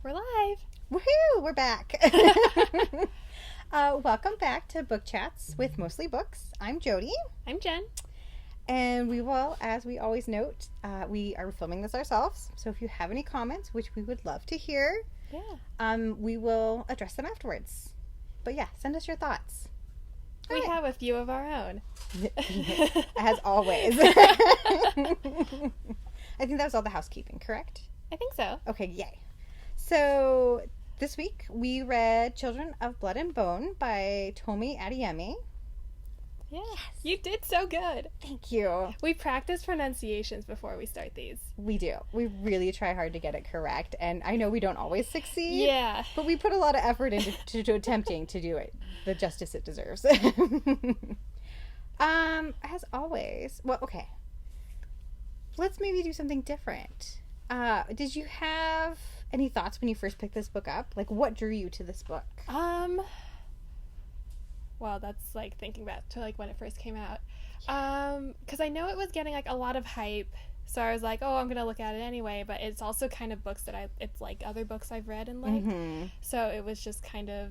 We're live. Woohoo! We're back. Welcome back to Book Chats with Mostly Books. I'm Jody. I'm Jen. And we will, as we always note, we are filming this ourselves. So if you have any comments, which we would love to hear, we will address them afterwards. But yeah, send us your thoughts. We have a few of our own. As always. I think that was all the housekeeping, correct? I think so. Okay, yay. So this week we read Children of Blood and Bone by Tomi Adeyemi. Yeah. Yes. You did so good. Thank you. We practice pronunciations before we start these. We do. We really try hard to get it correct. And I know we don't always succeed. Yeah. But we put a lot of effort into attempting to do it the justice it deserves. As always. Well, okay. Let's maybe do something different. Did you have any thoughts when you first picked this book up? Like, what drew you to this book? Well, that's like thinking back to like when it first came out. Because I know it was getting like a lot of hype, so I was like, oh, I'm gonna look at it anyway. But it's also kind of books that it's like other books I've read and liked. Mm-hmm. So it was just kind of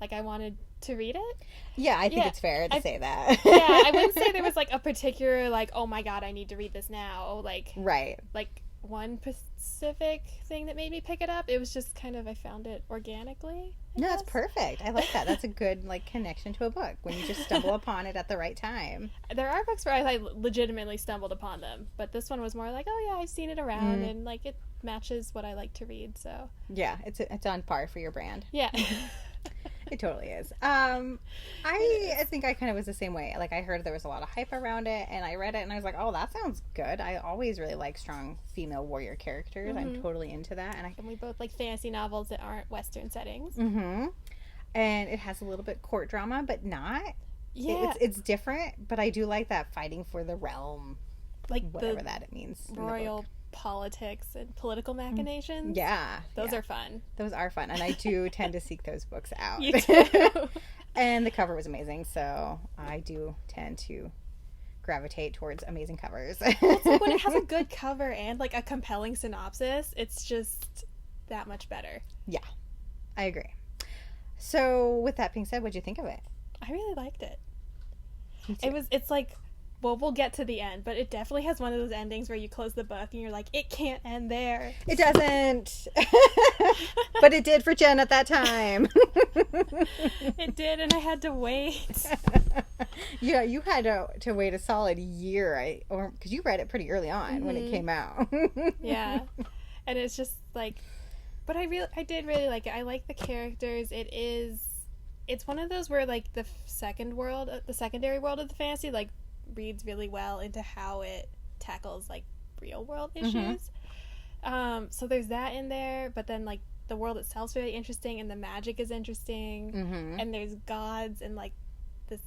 like I wanted to read it. Yeah, I think it's fair to say that. Yeah, I wouldn't say there was like a particular like, oh my god, I need to read this now. Like, right. Like one specific thing that made me pick it up. It was just kind of I found it organically. No, that's perfect. I like that. That's a good like connection to a book when you just stumble upon it at the right time. There are books where I legitimately stumbled upon them, but this one was more like, oh yeah, I've seen it around and like it matches what I like to read. So yeah, it's on par for your brand. Yeah. It totally is. I think I kind of was the same way. Like, I heard there was a lot of hype around it, and I read it, and I was like, oh, that sounds good. I always really like strong female warrior characters. Mm-hmm. I'm totally into that. And we both like fantasy novels that aren't Western settings. Mm-hmm. And it has a little bit court drama, but not. Yeah. It's different, but I do like that fighting for the realm. Like whatever that it means. Royal politics and political machinations. Yeah. Those are fun. Those are fun. And I do tend to seek those books out. You too. And the cover was amazing, so I do tend to gravitate towards amazing covers. It's like when it has a good cover and like a compelling synopsis, it's just that much better. Yeah. I agree. So with that being said, what'd you think of it? I really liked it. Me too. It's like, well, we'll get to the end, but it definitely has one of those endings where you close the book and you're like, it can't end there. It doesn't. But it did for Jen at that time. It did, and I had to wait. Yeah, you had to wait a solid year, because you read it pretty early on when it came out. Yeah. And it's just like, but I did really like it. I like the characters. It's one of those where like the secondary world of the fantasy like reads really well into how it tackles like real world issues. So there's that in there, but then like the world itself's really interesting and the magic is interesting, and there's gods and like this,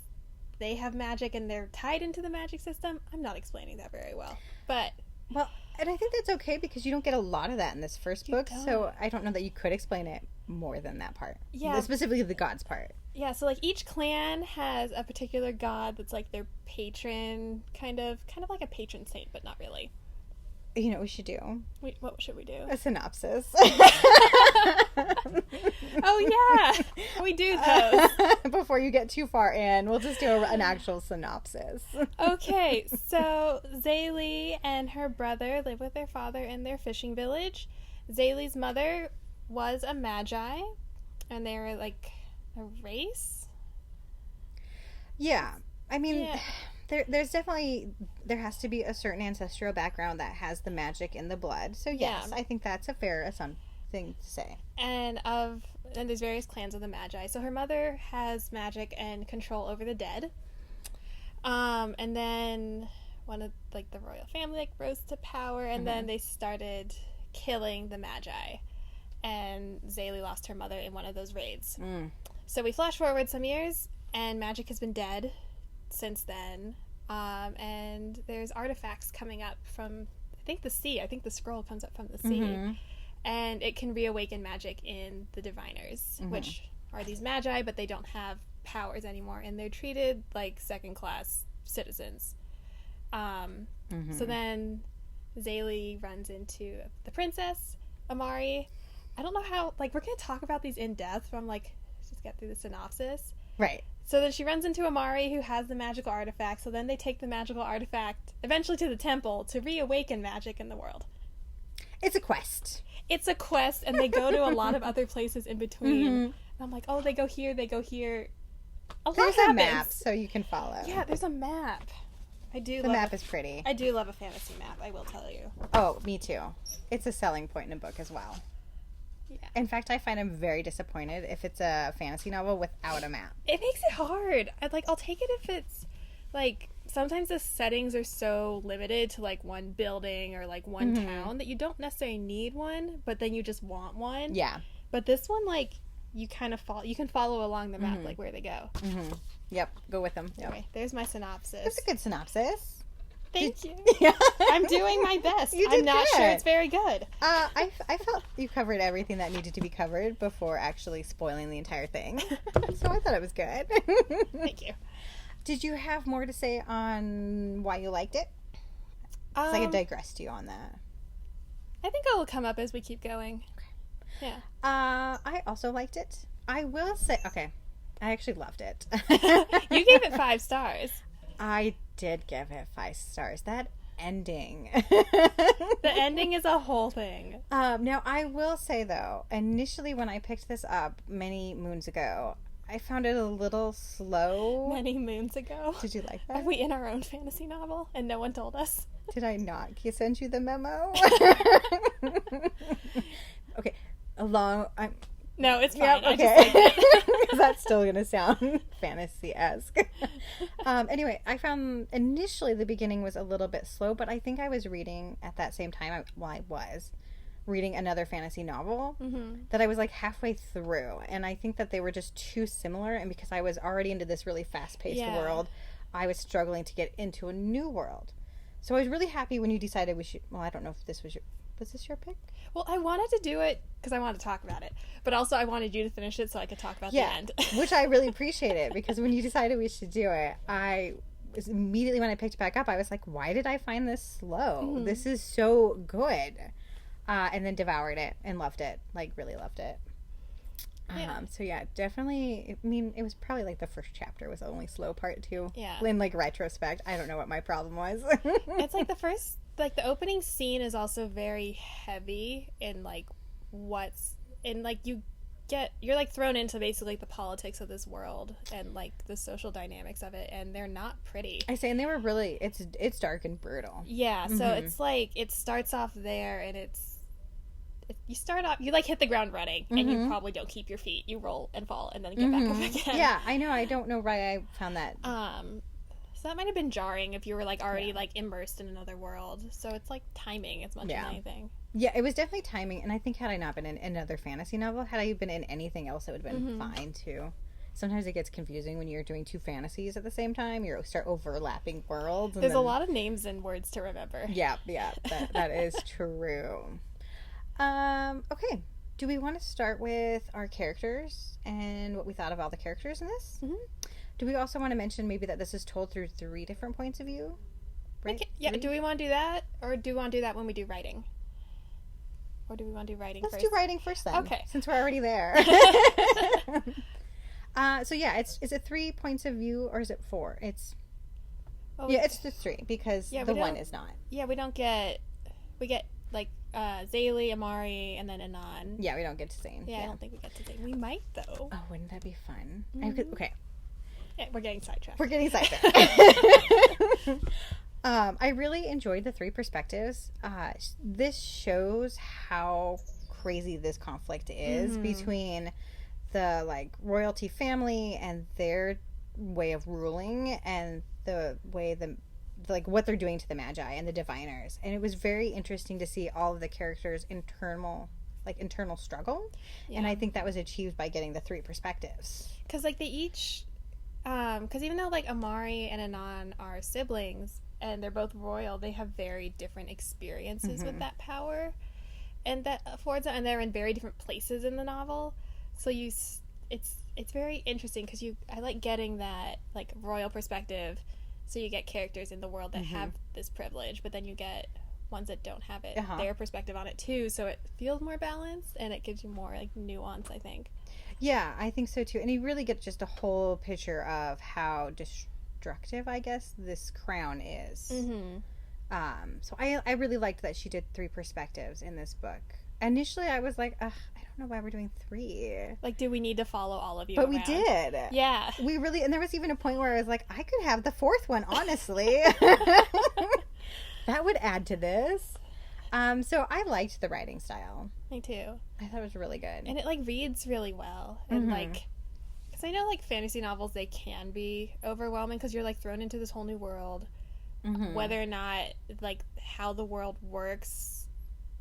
they have magic and they're tied into the magic system. I'm not explaining that very well, but and I think that's okay because you don't get a lot of that in this first book, so I don't know that you could explain it more than that part. Yeah, specifically the gods part. Yeah, so like each clan has a particular god that's like their patron, kind of like a patron saint, but not really. You know what we should do? What should we do? A synopsis. Oh yeah, we do those. Before you get too far in, we'll just do an actual synopsis. Okay, so Zaylee and her brother live with their father in their fishing village. Zaylee's mother was a magi, and they were like a race. Yeah, I mean, there's definitely, there has to be a certain ancestral background that has the magic in the blood. So yes, I think that's a fair thing to say. And there's various clans of the magi. So her mother has magic and control over the dead. And then one of like the royal family like rose to power, and then they started killing the magi. And Zaylee lost her mother in one of those raids. So we flash forward some years, and magic has been dead since then. And there's artifacts coming up from, I think, the sea. I think the scroll comes up from the sea. And it can reawaken magic in the diviners, which are these magi, but they don't have powers anymore, and they're treated like second-class citizens. So then Zaylee runs into the princess, Amari, I don't know how, like, we're going to talk about these in depth, but I'm like, let's just get through the synopsis. Right. So then she runs into Amari, who has the magical artifact, so then they take the magical artifact eventually to the temple to reawaken magic in the world. It's a quest. It's a quest, and they go to a lot of other places in between. And I'm like, oh, they go here, they go here. There's a map, so you can follow. Yeah, there's a map. The map is pretty. I do love a fantasy map, I will tell you. Oh, me too. It's a selling point in a book as well. Yeah. In fact, I find I'm very disappointed if it's a fantasy novel without a map. It makes it hard. I'll take it if it's, like, sometimes the settings are so limited to, like, one building or, like, one town that you don't necessarily need one, but then you just want one. Yeah. But this one, like, you kind of you can follow along the map, like, where they go. Yep, go with them. Yep. Anyway, there's my synopsis. That's a good synopsis. Thank you. Yeah. I'm doing my best. You did I'm not good. sure it's very good. I felt you covered everything that needed to be covered before actually spoiling the entire thing. So I thought it was good. Thank you. Did you have more to say on why you liked it? I could digress to you on that. I think it will come up as we keep going. Okay. Yeah. I also liked it. I will say, okay, I actually loved it. You gave it 5 stars. I did give it 5 stars. That ending. The ending is a whole thing. Now, I will say, though, initially when I picked this up many moons ago, I found it a little slow. Many moons ago. Did you like that? Are we in our own fantasy novel and no one told us? Did I not send you the memo? Okay. No, it's fine. Yep, okay. Because that's still going to sound fantasy-esque. Anyway, I found initially the beginning was a little bit slow, but I think I was reading at that same time, I was reading another fantasy novel that I was like halfway through. And I think that they were just too similar. And because I was already into this really fast-paced world, I was struggling to get into a new world. So I was really happy when you decided we should, well, I don't know if this was this your pick? Well, I wanted to do it because I wanted to talk about it. But also I wanted you to finish it so I could talk about the end. Which I really appreciated because when you decided we should do it, I was immediately when I picked it back up, I was like, why did I find this slow? This is so good. And then devoured it and loved it. Like, really loved it. So yeah, definitely, I mean, it was probably like the first chapter was the only slow part too. Yeah. In like retrospect, I don't know what my problem was. It's like the opening scene is also very heavy in like you're like thrown into basically the politics of this world and like the social dynamics of it, and they're not pretty. I say, and they were really, it's dark and brutal. Yeah, so it's like it starts off there, and you like hit the ground running, and you probably don't keep your feet. You roll and fall, and then get back up again. Yeah, I know. I don't know why I found that. So that might have been jarring if you were like already like immersed in another world. So it's like timing as much as anything. Yeah, it was definitely timing, and I think had I not been in another fantasy novel, had I been in anything else, it would have been fine too. Sometimes it gets confusing when you're doing 2 fantasies at the same time. You start overlapping worlds. And There's a lot of names and words to remember. Yeah, that is true. Okay. Do we want to start with our characters and what we thought of all the characters in this? Mm-hmm. Do we also want to mention maybe that this is told through 3 different points of view? Right? Okay. Yeah. 3? Do we want to do that, or do we want to do that when we do writing? Or do we want to do writing first? Let's do writing first then. Okay. Since we're already there. So yeah, is it 3 points of view or is it 4? It's the 3 because the 1 is not. Yeah, we get like Zaylee, Amari, and then Anan. Yeah, we don't get to Zane. Yeah, I don't think we get to Zane. We might though. Oh, wouldn't that be fun? Mm-hmm. Okay. Yeah, we're getting sidetracked. I really enjoyed the 3 perspectives. This shows how crazy this conflict is between the like royalty family and their way of ruling and the way what they're doing to the Magi and the diviners. And it was very interesting to see all of the characters' internal struggle. Yeah. And I think that was achieved by getting the 3 perspectives. Because like they each because even though like Amari and Anan are siblings and they're both royal, they have very different experiences with that power, and that affords them, and they're in very different places in the novel. So it's very interesting because I like getting that like royal perspective. So you get characters in the world that have this privilege, but then you get ones that don't have it, Uh-huh. their perspective on it too, so it feels more balanced and it gives you more like nuance, I think. Yeah, I think so too. And you really get just a whole picture of how destructive, I guess, this crown is. Mm-hmm. So I really liked that she did 3 perspectives in this book. Initially, I was like, ugh, I don't know why we're doing 3. Like, do we need to follow all of you But we around? did. Yeah. We really, and there was even a point where I was like, I could have the 4th one, honestly. That would add to this. So I liked the writing style. Me too. I thought it was really good. And it like reads really well. And Mhm. like, because I know like fantasy novels, they can be overwhelming because you're like thrown into this whole new world. Mhm. Whether or not like how the world works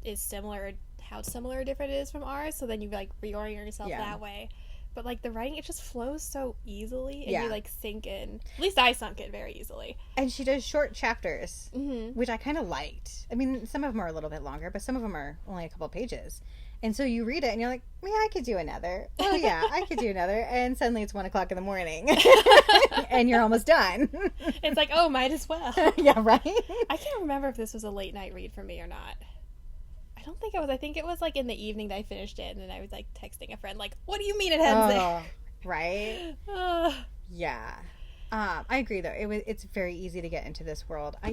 is similar, how similar or different it is from ours. So then you like reorient yourself Yeah. that way. But like the writing, it just flows so easily, and Yeah. you like sink in. At least I sunk in very easily. And she does short chapters, Mm-hmm. which I kind of liked. I mean, some of them are a little bit longer, but some of them are only a couple of pages. And so you read it and you're like, yeah, I could do another. Oh, yeah, I could do another. And suddenly it's 1 o'clock in the morning and you're almost done. It's like, oh, might as well. Yeah, right? I can't remember if this was a late night read for me or not. I don't think it was. I think it was like in the evening that I finished it, and then I was like texting a friend, like, "What do you mean it ends Oh, right? there?" Yeah. I agree, though. It's very easy to get into this world. I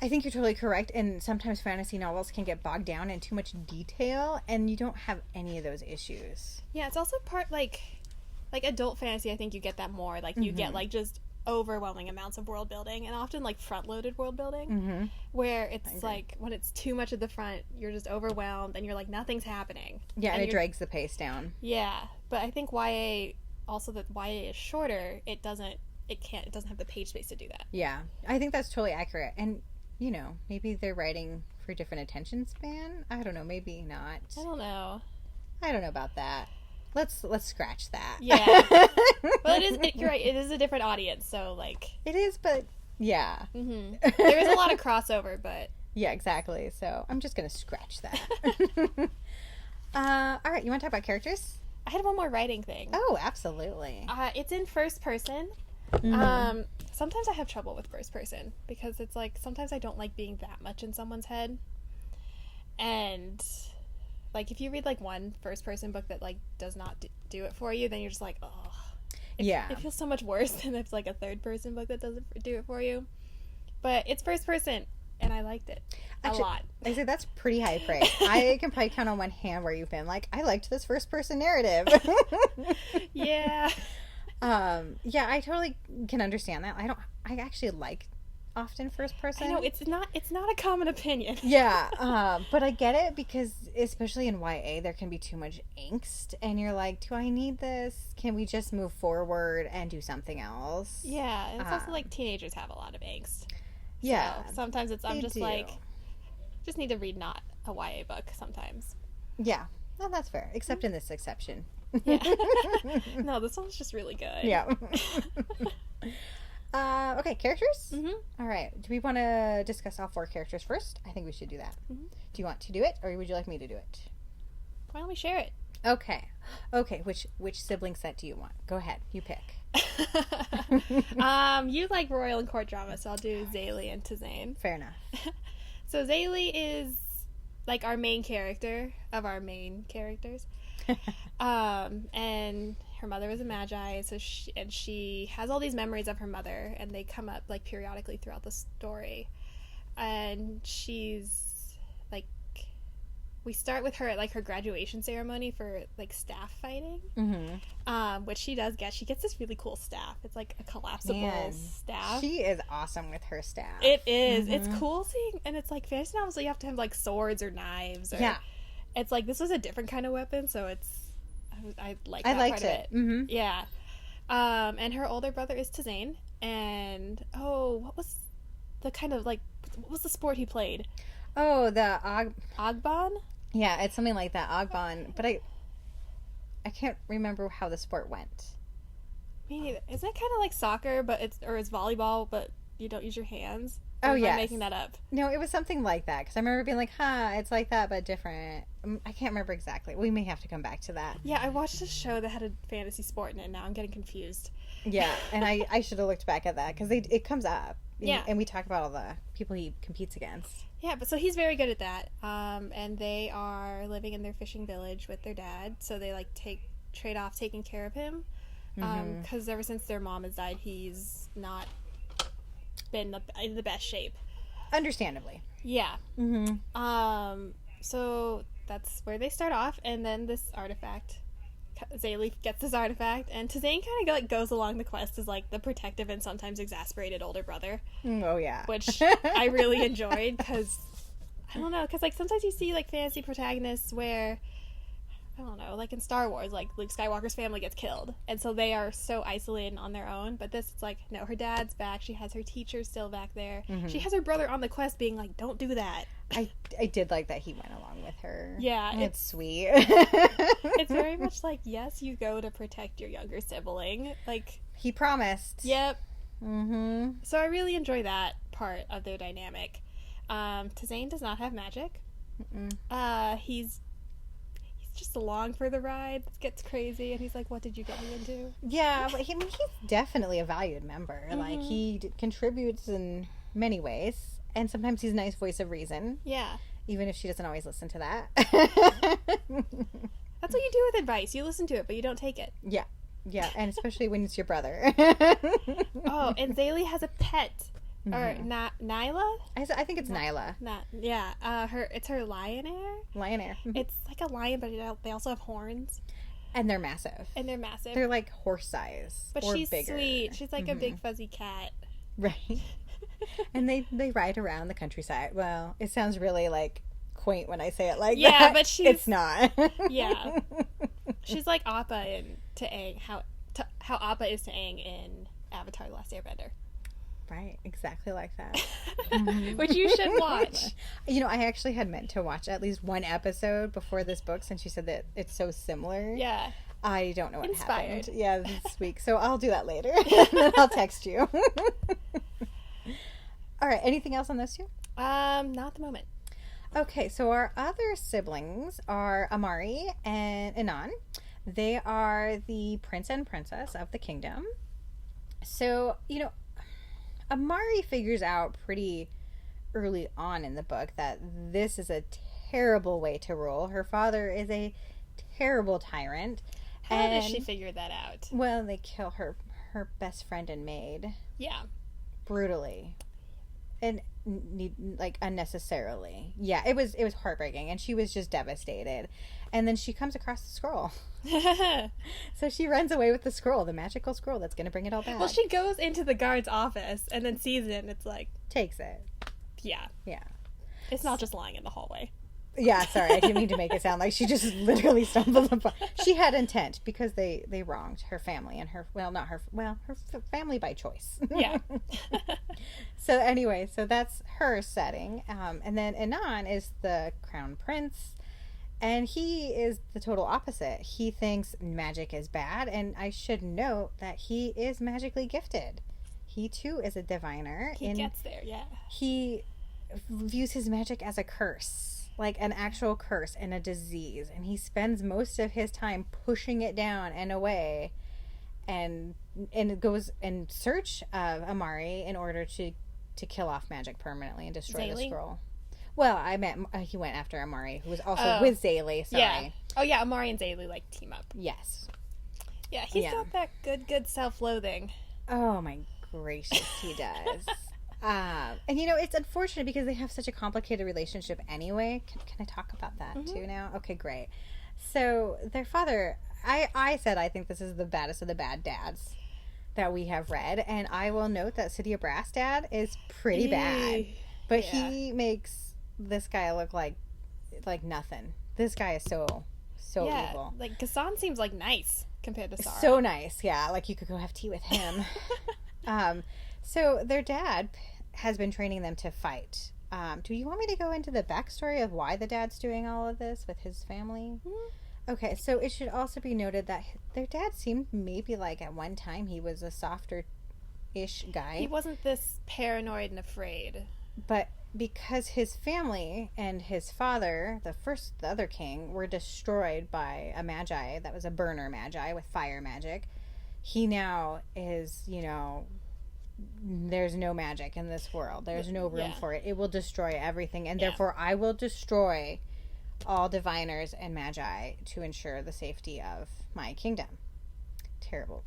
think you're totally correct. And sometimes fantasy novels can get bogged down in too much detail, and you don't have any of those issues. Yeah, it's also part like adult fantasy. I think you get that more. Like you get like just overwhelming amounts of world building, and often like front loaded world building, Mm-hmm. where it's like when it's too much at the front, you're just overwhelmed, and you're like nothing's happening. Yeah, and it you're- drags the pace down. Yeah, but I think YA also that YA is shorter. It doesn't have the page space to do that. Yeah, I think that's totally accurate. And, you know, maybe they're writing for different attention span. I don't know. Maybe not. I don't know. I don't know about that. Let's scratch that. Yeah. Well, you're right. It is a different audience, so like It is, but yeah. there is a lot of crossover, but Yeah, exactly. So I'm just going to scratch that. All right, you want to talk about characters? I had one more writing thing. Oh, absolutely. It's in first person. Sometimes I have trouble with first person because it's like sometimes I don't like being that much in someone's head. And like if you read like one first person book that like does not do it for you, then you're just like, oh. Yeah. It feels so much worse than if it's like a third person book that doesn't do it for you. But it's first person, and I liked it a lot. I say that's pretty high praise. I can probably count on one hand where you've been like, I liked this first person narrative. Yeah. Yeah, I totally can understand that. I actually like often first person. I know it's not a common opinion. Yeah, but I get it because especially in YA there can be too much angst and you're like, do I need this? Can we just move forward and do something else? Yeah, and it's also like teenagers have a lot of angst. Yeah. So sometimes I'm they just do. like, just need to read not a YA book sometimes. Yeah. Well, that's fair. Except in this exception. Yeah. No, this one's just really good. Yeah. Okay, characters? Mm-hmm. All right. Do we want to discuss all 4 characters first? I think we should do that. Mhm. Do you want to do it, or would you like me to do it? Why don't we share it? Okay. Okay, which sibling set do you want? Go ahead. You pick. You like royal and court drama, so I'll do Zaylee and Zane. Fair enough. So Zaylee is like our main character of our main characters. And her mother was a magi, so she has all these memories of her mother, and they come up like periodically throughout the story. And she's like, we start with her at like her graduation ceremony for like staff fighting, which she does get. She gets this really cool staff. It's like a collapsible staff. She is awesome with her staff. It is. It's cool seeing, and it's like fantasy novels, so you have to have like swords or knives. Or, Yeah. It's like this was a different kind of weapon, so I like that I liked part of it. it. Mm-hmm. Yeah. And her older brother is Zane, and what was the kind of like what was the sport he played? Oh, the Ogbon? yeah, it's something like that, Ogbon. But I can't remember how the sport went. Me neither. Isn't it kind of like soccer, but it's volleyball, but you don't use your hands? Oh, Am I yes. making that up? No, it was something like that. Because I remember being like, it's like that, but different. I can't remember exactly. We may have to come back to that. Yeah, I watched a show that had a fantasy sport in it. Now I'm getting confused. Yeah, and I should have looked back at that because it comes up. Yeah. And we talk about all the people he competes against. Yeah, but so he's very good at that. And they are living in their fishing village with their dad. So they like trade off taking care of him. Because ever since their mom has died, he's not been in the best shape. Understandably. Yeah. So that's where they start off, and then this artifact, Zaylee gets this artifact, and Zane kind of like goes along the quest as like the protective and sometimes exasperated older brother. Oh yeah. Which I really enjoyed because I don't know, because like sometimes you see like fantasy protagonists where, I don't know, like in Star Wars, like Luke Skywalker's family gets killed, and so they are so isolated on their own. But this, it's like, no, her dad's back. She has her teacher still back there. She has her brother on the quest being like, don't do that. I did like that he went along with her. Yeah. It's sweet. It's very much like, yes, you go to protect your younger sibling. Like, he promised. Yep. So I really enjoy that part of their dynamic. Zane does not have magic. He's just along for the ride. It gets crazy, and he's like, what did you get me into? Yeah, but he's definitely a valued member. Like, he contributes in many ways, and sometimes he's a nice voice of reason. Yeah. Even if she doesn't always listen to that. That's what you do with advice. You listen to it, but you don't take it. Yeah. Yeah, and especially when it's your brother. Oh, and Zaylee has a pet. Or Nyla? I think it's Nyla. It's her lion heir. Lion heir. It's like a lion, but they also have horns. And they're massive. They're like horse size. But or she's bigger. sweet. She's like a big fuzzy cat. Right. And they ride around the countryside. Well, it sounds really like quaint when I say it like that. Yeah, but it's not. Yeah. She's like Appa to Aang, how Appa is to Aang in Avatar: The Last Airbender. Right, exactly like that. Which you should watch. You know, I actually had meant to watch at least one episode before this book, since you said that it's so similar. Yeah. I don't know what Inspired. happened. Yeah, this week. So I'll do that later. And then I'll text you. All right, anything else on those two? Not at the moment. Okay, so our other siblings are Amari and Anan. They are the prince and princess of the kingdom. So, you know, Amari figures out pretty early on in the book that this is a terrible way to rule. Her father is a terrible tyrant. How does she figure that out? Well, they kill her best friend and maid. Yeah. Brutally. And like unnecessarily. Yeah, it was heartbreaking, and she was just devastated. And then she comes across the scroll. So she runs away with the scroll, the magical scroll that's going to bring it all back. Well, she goes into the guard's office and then sees it, and it's like... Takes it. Yeah. Yeah. It's not just lying in the hallway. Yeah, sorry, I didn't mean to make it sound like she just literally stumbled upon... She had intent, because they wronged her family, and her family by choice. Yeah. So anyway, so that's her setting. And then Anan is the crown prince. And he is the total opposite. He thinks magic is bad, and I should note that he is magically gifted. He, too, is a diviner. He gets there, yeah. He views his magic as a curse, like an actual curse and a disease. And he spends most of his time pushing it down and away, and goes in search of Amari in order to kill off magic permanently and destroy the scroll. Well, I meant he went after Amari, who was also with Zaylee. Sorry. Yeah. Oh, yeah, Amari and Zaylee, like, team up. Yes. Yeah, he's got that good self-loathing. Oh, my gracious, he does. And, you know, it's unfortunate because they have such a complicated relationship anyway. Can I talk about that, too, now? Okay, great. So, their father... I said I think this is the baddest of the bad dads that we have read. And I will note that City of Brass dad is pretty bad. But he makes... this guy look like nothing. This guy is so evil. Like, Ghassan seems like nice compared to Sarah. So nice, yeah. Like, you could go have tea with him. So their dad has been training them to fight. Do you want me to go into the backstory of why the dad's doing all of this with his family? Okay, so it should also be noted that their dad seemed maybe like at one time he was a softer ish guy. He wasn't this paranoid and afraid. But because his family and his father, the other king, were destroyed by a magi that was a burner magi with fire magic, he now is, there's no magic in this world. There's no room for it. It will destroy everything, and therefore I will destroy all diviners and magi to ensure the safety of my kingdom. Terrible.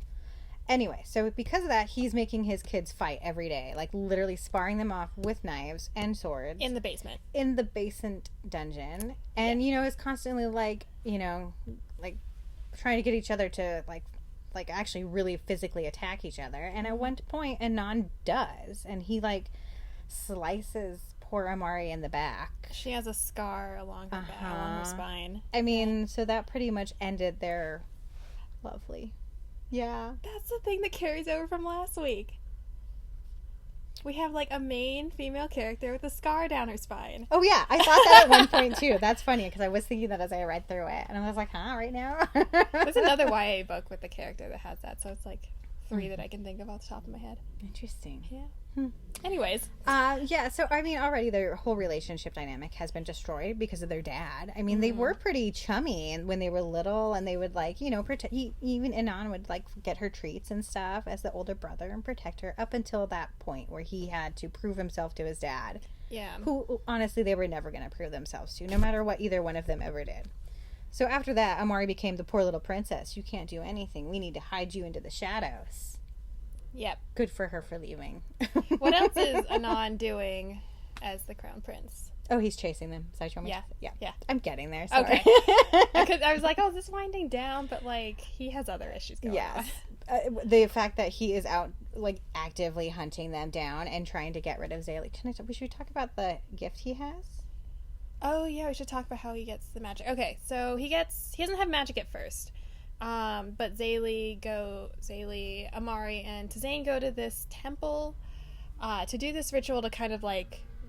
Anyway, so because of that, he's making his kids fight every day, like literally sparring them off with knives and swords. In the basement. In the basement dungeon. And, is constantly like trying to get each other to like actually really physically attack each other. And at one point, Anan does. And he slices poor Amari in the back. She has a scar along her back, along her spine. I mean, so that pretty much ended their lovely... Yeah. That's the thing that carries over from last week. We have a main female character with a scar down her spine. Oh yeah, I thought that at one point too. That's funny because I was thinking that as I read through it, and I was like, "Huh, right now?" There's another YA book with the character that has that, so it's 3 that I can think of off the top of my head. Interesting. Yeah. Anyways. Yeah, so I mean, already their whole relationship dynamic has been destroyed because of their dad. I mean, they were pretty chummy when they were little, and they would protect. Even Anan would get her treats and stuff as the older brother and protect her up until that point where he had to prove himself to his dad. Yeah. Who honestly they were never going to prove themselves to, no matter what either one of them ever did. So after that, Amari became the poor little princess. You can't do anything. We need to hide you into the shadows. Yep. Good for her for leaving. What else is Anan doing as the crown prince? Oh, he's chasing them. Yeah. I'm getting there. Sorry. Okay. I was like, oh, is this winding down? But he has other issues going on. The fact that he is out actively hunting them down and trying to get rid of Zale. Should we talk about the gift he has? Oh yeah, we should talk about how he gets the magic. Okay, so he doesn't have magic at first. But Zale, Amari, and Zane go to this temple to do this ritual to kind of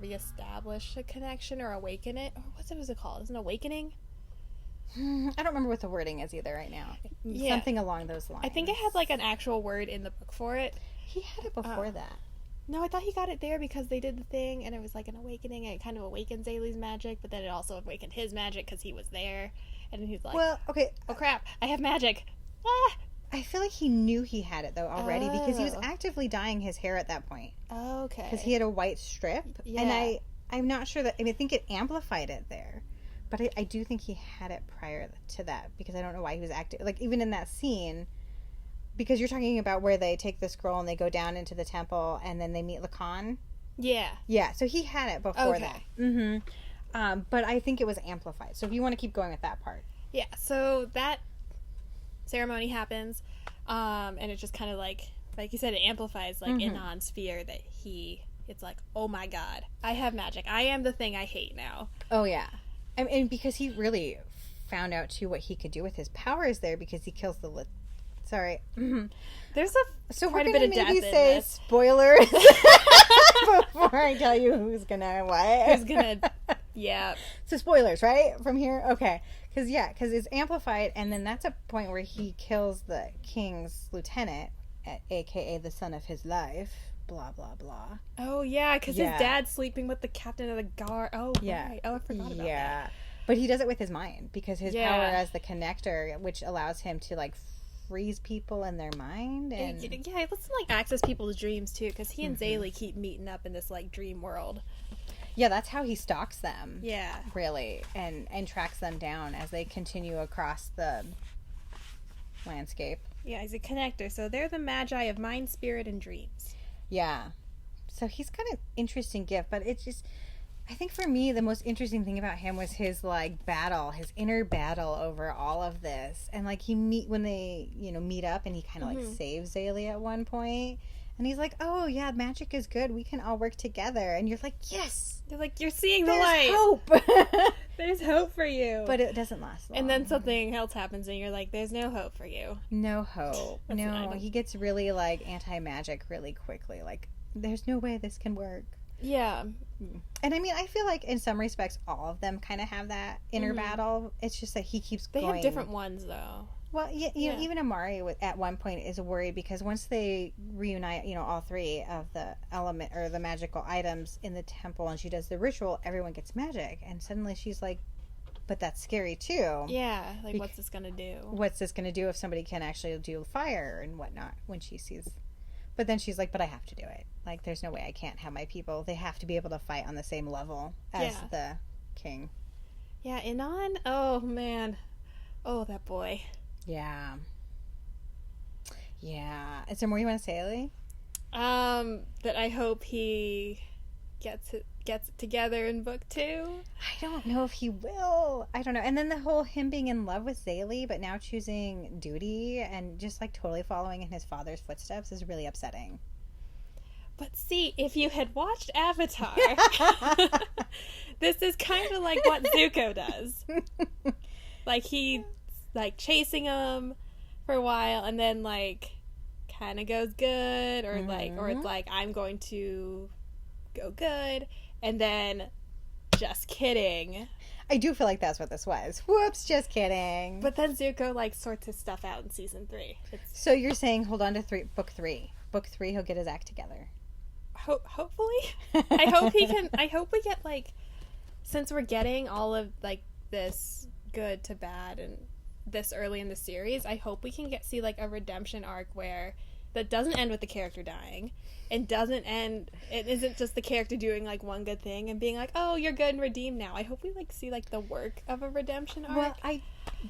reestablish a connection or awaken it. Or what was it called? Is it an awakening? I don't remember what the wording is either right now. Yeah. Something along those lines. I think it had an actual word in the book for it. He had it before that. No, I thought he got it there because they did the thing and it was an awakening and it kind of awakened Zale's magic, but then it also awakened his magic because he was there. And he's like, well, okay. Oh crap, I have magic. Ah! I feel like he knew he had it though already because he was actively dyeing his hair at that point. Oh, okay. Because he had a white strip. Yeah. And I'm not sure that, I think it amplified it there. But I do think he had it prior to that because I don't know why he was active. Even in that scene, because you're talking about where they take the scroll and they go down into the temple and then they meet Lacan. Yeah. Yeah, so he had it before that. Mm-hmm. But I think it was amplified. So if you want to keep going with that part. Yeah, so that ceremony happens, and it just kind of like you said, it amplifies Anan's fear that it's oh my god, I have magic. I am the thing I hate now. Oh yeah. And because he really found out too what he could do with his powers there because he kills the sorry. There's quite a bit of death in this. Spoilers before I tell you who's gonna what. Who's gonna yeah. So spoilers, right? From here? Okay. Because it's amplified, and then that's a point where he kills the king's lieutenant, a.k.a. the son of his life, blah, blah, blah. Oh, yeah, because his dad's sleeping with the captain of the guard. Oh, yeah. Right. Oh, I forgot about that. But he does it with his mind, because his power as the connector, which allows him to, freeze people in their mind. And yeah, he lets him, access people's dreams, too, because he and Zale keep meeting up in this, dream world. Yeah, that's how he stalks them. Yeah. Really. And tracks them down as they continue across the landscape. Yeah, he's a connector. So they're the magi of mind, spirit, and dreams. Yeah. So he's got an interesting gift, but it's just... I think for me, the most interesting thing about him was his, battle, his inner battle over all of this. And, when they, meet up and he kind of, saves Zale at one point. And he's like, oh, yeah, magic is good. We can all work together. And you're like, yes. You're like, you're seeing the light. Hope. There's hope for you. But it doesn't last long. And then something else happens and you're like, there's no hope for you. No hope. No, he gets really, anti-magic really quickly. There's no way this can work. Yeah. And I feel like in some respects, all of them kind of have that inner battle. It's just that he keeps going. They have different ones, though. Well, you know, even Amari at one point is worried because once they reunite, you know, all three of the element or the magical items in the temple and she does the ritual, everyone gets magic. And suddenly she's like, but that's scary too. Yeah, like what's this going to do? What's this going to do if somebody can actually do fire and whatnot when she sees... But then she's like, but I have to do it. Like, there's no way I can't have my people. They have to be able to fight on the same level as the king. Yeah, Anon, oh man. Oh, that boy. Yeah. Yeah. Is there more you want to say, Ellie? That I hope he gets it together in book 2. I don't know if he will. I don't know. And then the whole him being in love with Zaylee, but now choosing duty and just like totally following in his father's footsteps is really upsetting. But see, if you had watched Avatar, this is kind of like what Zuko does. Like he like chasing him for a while and then like kind of goes good or like or it's like I'm going to go good and then just kidding. I do feel like that's what this was. Whoops, just kidding. But then Zuko like sorts his stuff out in season 3. So you're saying hold on to book 3. Book 3 he'll get his act together. Hopefully. I hope he can. I hope we get like, since we're getting all of like this good to bad and this early in the series, I hope we can see like a redemption arc where that doesn't end with the character dying and doesn't end, it isn't just the character doing like one good thing and being like, oh, you're good and redeemed now. I hope we like see like the work of a redemption arc. Well, I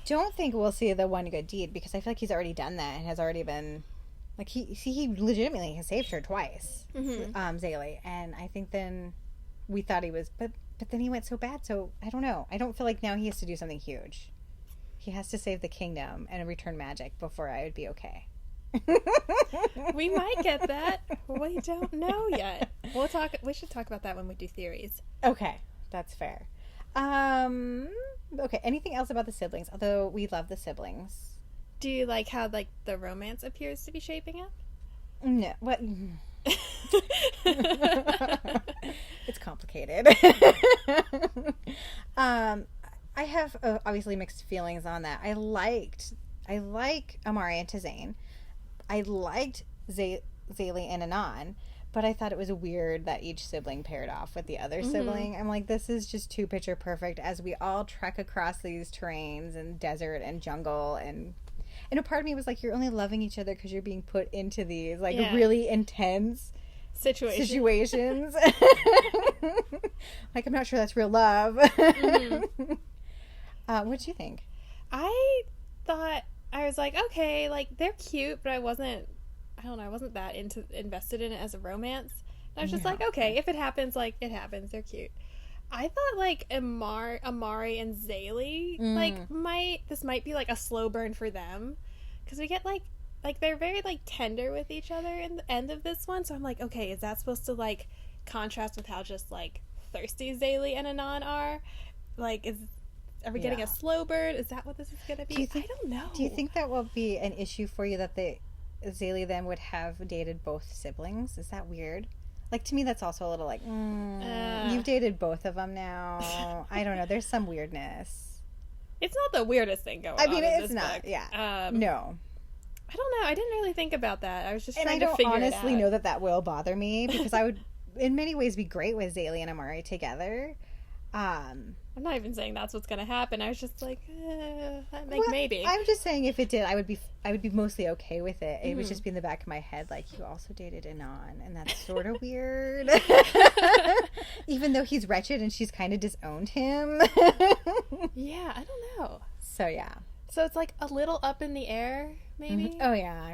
don't think we'll see the one good deed because I feel like he's already done that and has already been like he legitimately has saved her twice, Zaylee, and I think then we thought he was, but then he went so bad. So I don't know. I don't feel like now he has to do something huge. He has to save the kingdom and return magic before I would be okay. We might get that. We don't know yet. We should talk about that when we do theories. Okay, that's fair. Okay, anything else about the siblings? Although we love the siblings. Do you like how like the romance appears to be shaping up? No, what? It's complicated. I have obviously mixed feelings on that. I like Amari and Zane. I liked Zaylee and Anan, but I thought it was weird that each sibling paired off with the other sibling. I'm like, this is just too picture perfect as we all trek across these terrains and desert and jungle and a part of me was like, you're only loving each other because you're being put into these like really intense situations. Like, I'm not sure that's real love. What'd you think? I thought, I was like, okay, like they're cute, but I wasn't that invested in it as a romance. I was just like, okay, if it happens, like it happens. They're cute. I thought like Amari and Zaylee this might be like a slow burn for them because we get like they're very like tender with each other in the end of this one. So I'm like, okay, is that supposed to like contrast with how just like thirsty Zaylee and Anan are? Like, are we getting a slow burn? Is that what this is gonna be? I don't know. Do you think that will be an issue for you that Zaylee then would have dated both siblings? Is that weird? Like, to me, that's also a little like, you've dated both of them now. I don't know. There's some weirdness. It's not the weirdest thing going on. I mean, it's not. Book. Yeah. No. I don't know. I didn't really think about that. I was just trying to figure it out. And I don't honestly know that will bother me because I would, in many ways, be great with Zaylee and Amari together. I'm not even saying that's what's going to happen. I was just like, maybe. I'm just saying if it did, I would be mostly okay with it. It would just be in the back of my head, like, you also dated Anan, and that's sort of weird. Even though he's wretched and she's kind of disowned him. Yeah, I don't know. So yeah. So it's like a little up in the air, maybe. Oh yeah.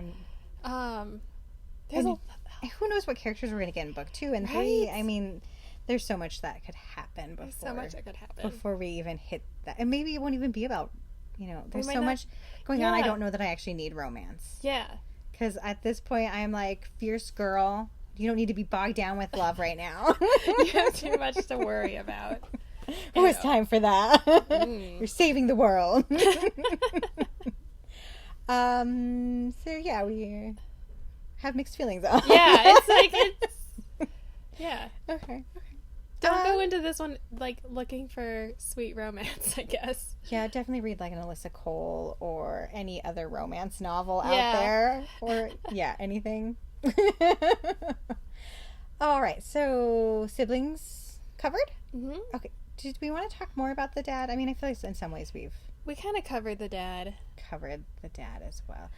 There's who knows what characters we're going to get in book 2 and 3? I mean, there's so much that could happen before we even hit that. And maybe it won't even be about, there's so much going on. I don't know that I actually need romance. Yeah. Because at this point, I'm like, fierce girl. You don't need to be bogged down with love right now. You have too much to worry about. Oh, it's time for that. You're saving the world. So yeah, we have mixed feelings on. Yeah, it's like, yeah. Okay. Don't go into this one, like, looking for sweet romance, I guess. Yeah, definitely read, like, an Alyssa Cole or any other romance novel out Yeah. there. Or, yeah, anything. All right, so siblings covered? Mm-hmm. Okay, did we want to talk more about the dad? I mean, I feel like in some ways we've We kind of covered the dad. covered the dad as well.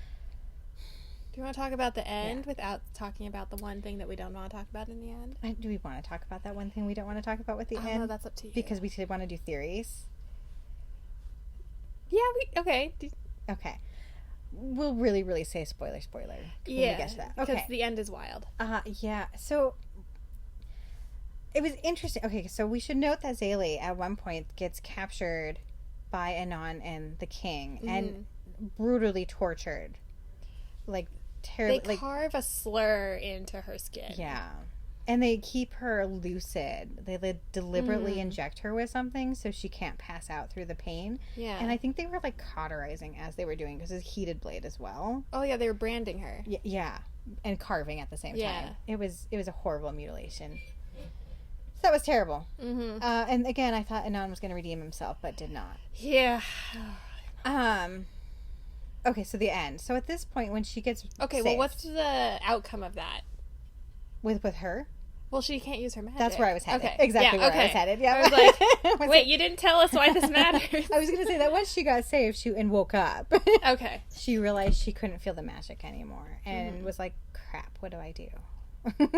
Do you want to talk about the end without talking about the one thing that we don't want to talk about in the end? Do we want to talk about that one thing we don't want to talk about with the Oh, end? no, that's up to you. Because we did want to do theories. Yeah, okay. Okay. We'll really, really say spoiler when we get to that. Okay. Because the end is wild. Yeah. So it was interesting. Okay, so we should note that Zaylee at one point gets captured by Anan and the king and brutally tortured. Like terribly. They carve a slur into her skin. Yeah. And they keep her lucid. They deliberately inject her with something so she can't pass out through the pain. Yeah. And I think they were like cauterizing as they were doing because it's a heated blade as well. Oh yeah, they were branding her. Yeah. And carving at the same Yeah. time. It was a horrible mutilation. So that was terrible. Mm-hmm. And again, I thought Anan was going to redeem himself, but did not. Yeah. Okay, so the end. So at this point, when she gets Okay, saved, well, what's the outcome of that? with her? Well, she can't use her magic. That's where I was headed. Okay. Exactly Yeah, where I was headed. Yeah. I was like, wait, you didn't tell us why this matters. I was going to say that once she got saved and woke up, Okay. she realized she couldn't feel the magic anymore and was like, crap, what do I do?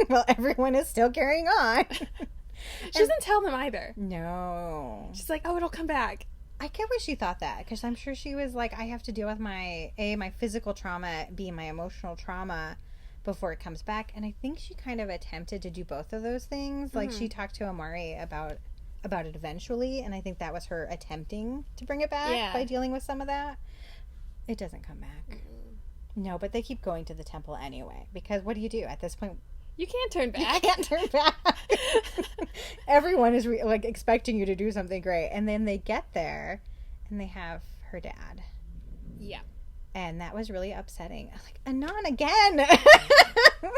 Well, everyone is still carrying on. She doesn't tell them either. No. She's like, oh, it'll come back. I get why she thought that, because I'm sure she was like, I have to deal with my physical trauma, B, my emotional trauma before it comes back. And I think she kind of attempted to do both of those things. Like, she talked to Amari about it eventually, and I think that was her attempting to bring it back by dealing with some of that. It doesn't come back. No, but they keep going to the temple anyway, because what do you do at this point? You can't turn back. You can't turn back. Everyone is like expecting you to do something great, and then they get there and they have her dad. Yeah. And that was really upsetting. Like, Anan again.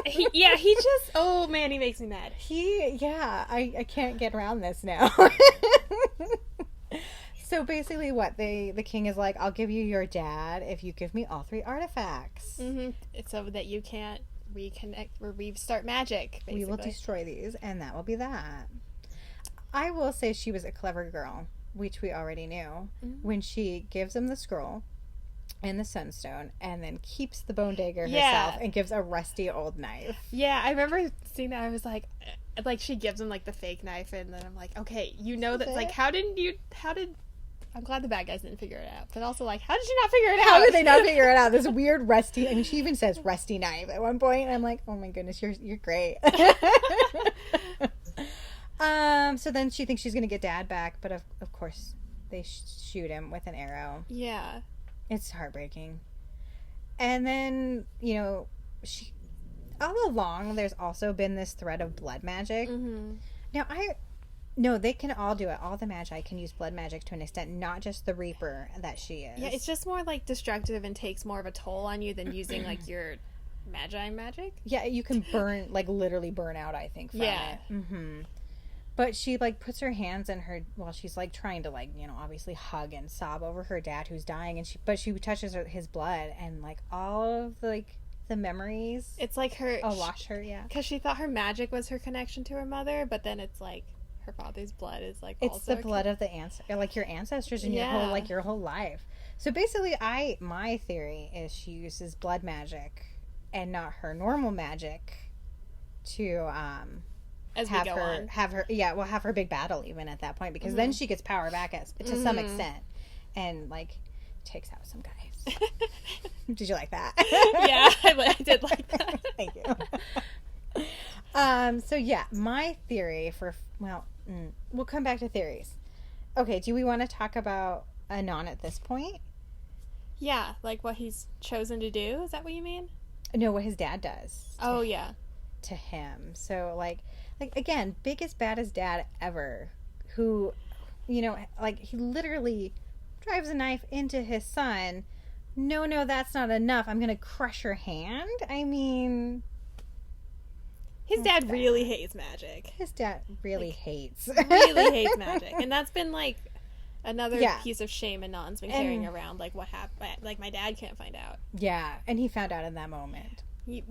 He just, oh man, he makes me mad. I can't get around this now. So basically what, the king is like, I'll give you your dad if you give me all 3 artifacts. Mm-hmm. So that you can't reconnect or restart magic, basically. We will destroy these, and that will be that. I will say she was a clever girl, which we already knew, when she gives him the scroll and the sunstone and then keeps the bone dagger herself and gives a rusty old knife. Yeah, I remember seeing that. I was like she gives him like the fake knife, and then I'm like, okay, you know that's like, how did I'm glad the bad guys didn't figure it out, but also like, how did you not figure it out? How did they not figure it out? This weird rusty, I mean, she even says rusty knife at one point, and I'm like, oh my goodness, you're great. So then she thinks she's gonna get dad back, but of course they shoot him with an arrow. Yeah. It's heartbreaking. And then, you know, she all along there's also been this thread of blood magic. Mm-hmm. Now no, they can all do it. All the Magi can use blood magic to an extent, not just the Reaper that she is. Yeah, it's just more like destructive and takes more of a toll on you than using like your Magi magic. Yeah, you can burn, like literally burn out, I think, from it. Mm-hmm. But she like puts her hands in her, while she's like trying to like, you know, obviously hug and sob over her dad who's dying, and she touches his blood, and like all of like the memories. It's like her. Awash her, yeah. Because she thought her magic was her connection to her mother, but then it's like her father's blood is like it's also the blood of the like your ancestors and your whole life. So basically, my theory is she uses blood magic and not her normal magic to as have we go her on. have her big battle even at that point, because then she gets power back to some extent and like takes out some guys. Did you like that? Yeah, I did like that. Thank you. So yeah, my theory we'll come back to theories. Okay, do we want to talk about Anan at this point? Yeah, like what he's chosen to do. Is that what you mean? No, what his dad does. Oh yeah. To him. So like again, biggest baddest dad ever, who, you know, like he literally drives a knife into his son. No, that's not enough. I'm gonna crush your hand. I mean, His dad really hates magic. His dad really hates. Really hates magic. And that's been, like, another Yeah. piece of shame Anon's been carrying around. Like, what happened? Like, my dad can't find out. Yeah, and he found out in that moment. We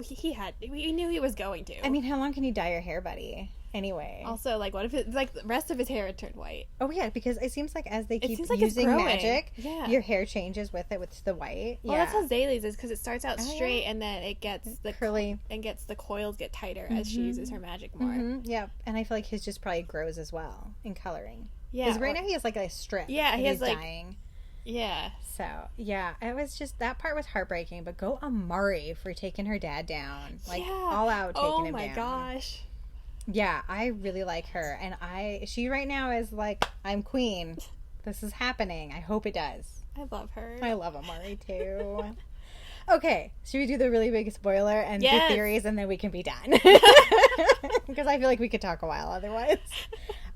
knew he was going to. I mean, how long can you dye your hair, buddy? Anyway. Also, like, what if it, like, the rest of his hair had turned white? Oh, yeah, because it seems like as they keep like using it's growing. magic, Yeah. your hair changes with it, with the white. Well, yeah. that's how Zaylee's is, because it starts out Oh, straight, yeah. and then it gets the curly. And gets the coils get tighter as she uses her magic more. Mm-hmm. Yeah, and I feel like his just probably grows as well in coloring. Yeah. Because right now he has, like, a strip. Yeah, he has, like... dyeing. Yeah. So, yeah, it was just, that part was heartbreaking, but go Amari for taking her dad down. Like, all out taking him down. Oh, my gosh. Yeah, I really like her. And she right now is like, I'm queen. This is happening. I hope it does. I love her. I love Amari, too. Okay, should we do the really big spoiler and the theories, and then we can be done? Because I feel like we could talk a while otherwise.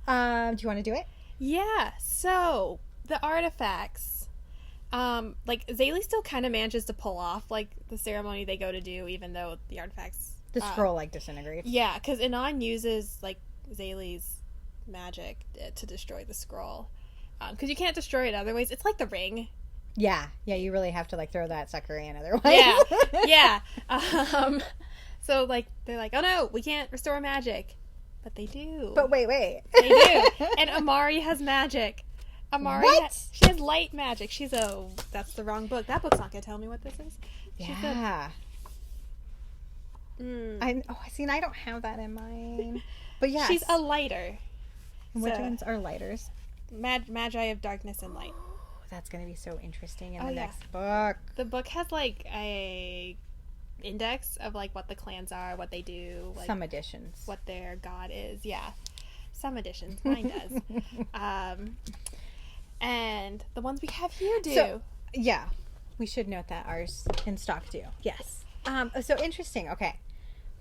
Do you want to do it? Yeah, so the artifacts, like Zaylee still kind of manages to pull off like the ceremony they go to do, even though the artifacts, the scroll like disintegrates. Yeah, because Anan uses like Zaylee's magic to destroy the scroll, because you can't destroy it otherwise. It's like the ring. Yeah, you really have to like throw that sucker in otherwise. Yeah. So like they're like, oh no, we can't restore magic. But they do. But wait. They do. And Amari has magic. What? She has light magic. That's the wrong book. That book's not going to tell me what this is. Yeah. I don't have that in mine. But yeah. She's a lighter. Which ones are lighters? Magi of darkness and light. That's going to be so interesting in the next book. The book has like a index of like what the clans are, what they do, like some editions, what their god is. Yeah, some editions. Mine does. And the ones we have here do. So, yeah, we should note that ours in stock do. Yes. So interesting. Okay,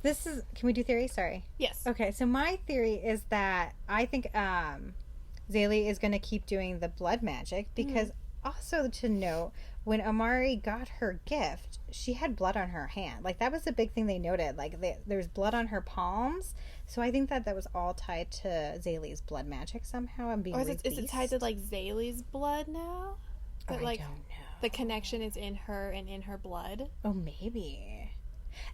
can we do theory? Sorry. Yes. Okay, so my theory is that I think Zaylee is going to keep doing the blood magic because also to note, when Amari got her gift, she had blood on her hand. Like, that was the big thing they noted. Like, there's blood on her palms. So I think that was all tied to Zaylee's blood magic somehow and being released. Is it tied to, like, Zaylee's blood now? That, I like, don't know. The connection is in her and in her blood? Oh, maybe.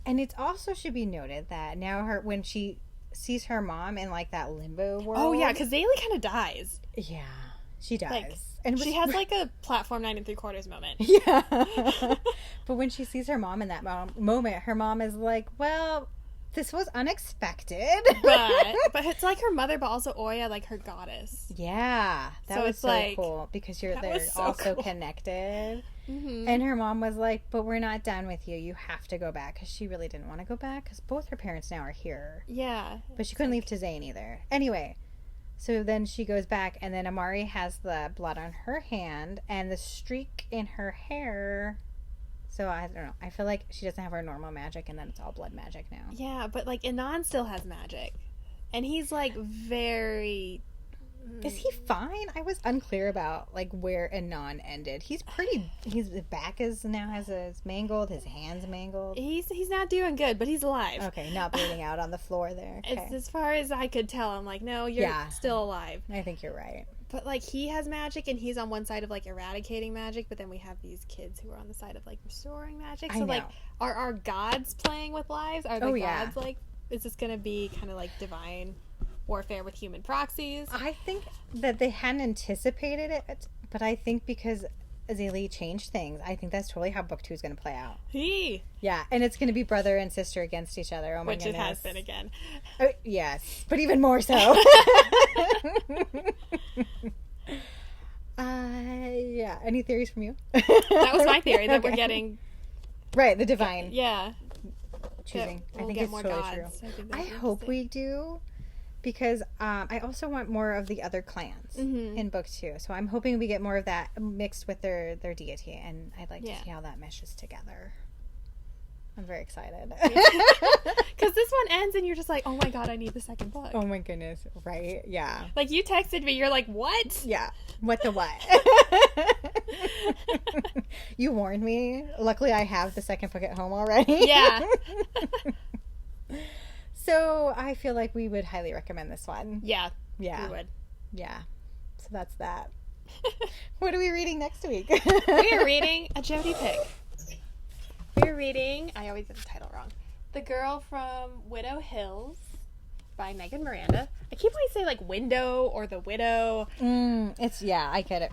And it also should be noted that now when she sees her mom in, like, that limbo world. Oh, yeah, because Zaylee kind of dies. Yeah, she does. Like, and she has like a platform 9 3/4 moment. Yeah. But when she sees her mom in that moment, her mom is like, well, this was unexpected. But it's like her mother, but also Oya, like her goddess. Yeah. That was so like, cool because they're so also cool. Connected. Mm-hmm. And her mom was like, but we're not done with you. You have to go back. Because she really didn't want to go back because both her parents now are here. Yeah. But she couldn't leave to Zane either. Anyway. So then she goes back, and then Amari has the blood on her hand and the streak in her hair. So I don't know. I feel like she doesn't have her normal magic, and then it's all blood magic now. Yeah, but like Anan still has magic, and he's like very. Is he fine? I was unclear about like where Anan ended. He's pretty. His back is mangled. His hands mangled. He's not doing good, but he's alive. Okay, not bleeding out on the floor there. Okay. It's as far as I could tell. I'm like, no, you're still alive. I think you're right. But like he has magic, and he's on one side of like eradicating magic, but then we have these kids who are on the side of like restoring magic. So like, are our gods playing with lives? Are the gods like? Is this gonna be kind of like divine warfare with human proxies? I think that they hadn't anticipated it, but I think because Zaylee changed things, I think that's totally how book 2 is going to play out. Yeah, and it's going to be brother and sister against each other. Oh my goodness. Which it has been again. Yes, but even more so. Yeah. Any theories from you? That was my theory that we're getting. Right, the divine. Yeah. Choosing. I think it's totally gods. True. I hope we do. Because I also want more of the other clans in book 2. So I'm hoping we get more of that mixed with their deity. And I'd like to see how that meshes together. I'm very excited. Because this one ends and you're just like, oh my god, I need the second book. Oh my goodness. Right? Yeah. Like you texted me, you're like, what? Yeah. What the what? You warned me. Luckily I have the second book at home already. Yeah. So I feel like we would highly recommend this one. Yeah, Yeah. we would. Yeah. So that's that. What are we reading next week? We are reading a Jody pick. We're reading, I always get the title wrong, The Girl from Widow Hills by Megan Miranda. I keep wanting to say like Window or The Widow. I get it.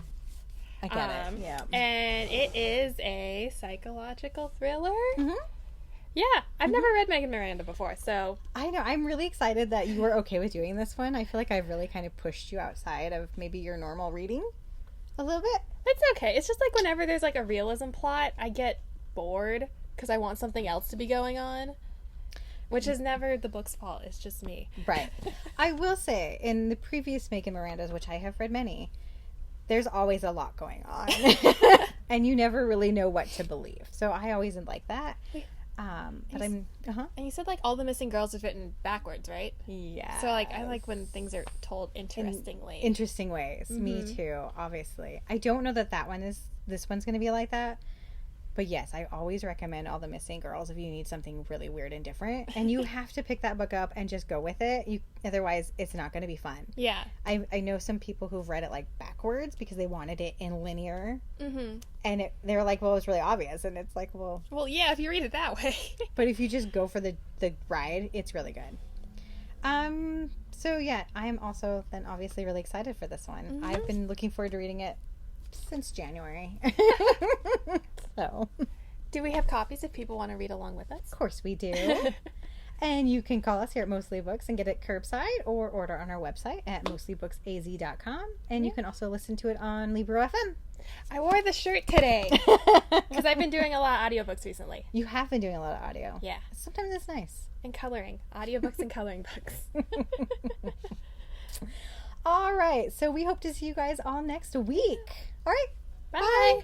I get it. Yeah. And it is a psychological thriller. Mm-hmm. Yeah, I've never read Megan Miranda before, so I know. I'm really excited that you were okay with doing this one. I feel like I've really kind of pushed you outside of maybe your normal reading a little bit. it's okay. It's just like whenever there's like a realism plot, I get bored because I want something else to be going on, which is never the book's fault. It's just me. Right. I will say, in the previous Megan Mirandas, which I have read many, there's always a lot going on. And you never really know what to believe. So I always like that. But and you said like all the missing girls is written backwards, right? Yeah. So like I like when things are told interestingly. Interesting ways. Me too, obviously. I don't know that this one's going to be like that. But yes, I always recommend All the Missing Girls if you need something really weird and different. And you have to pick that book up and just go with it. Otherwise, it's not going to be fun. Yeah. I know some people who've read it like backwards because they wanted it in linear. Mm-hmm. And they were like, well, it's really obvious. And it's like, well... Well, yeah, if you read it that way. But if you just go for the ride, it's really good. So yeah, I am also then obviously really excited for this one. Mm-hmm. I've been looking forward to reading it since January. So, do we have copies if people want to read along with us? Of course we do. And you can call us here at Mostly Books and get it curbside or order on our website at mostlybooksaz.com. And you can also listen to it on Libro FM. I wore the shirt today because I've been doing a lot of audiobooks recently. You have been doing a lot of audio. Yeah. Sometimes it's nice. And coloring. Audiobooks and coloring books. All right. So we hope to see you guys all next week. All right. Bye. Bye.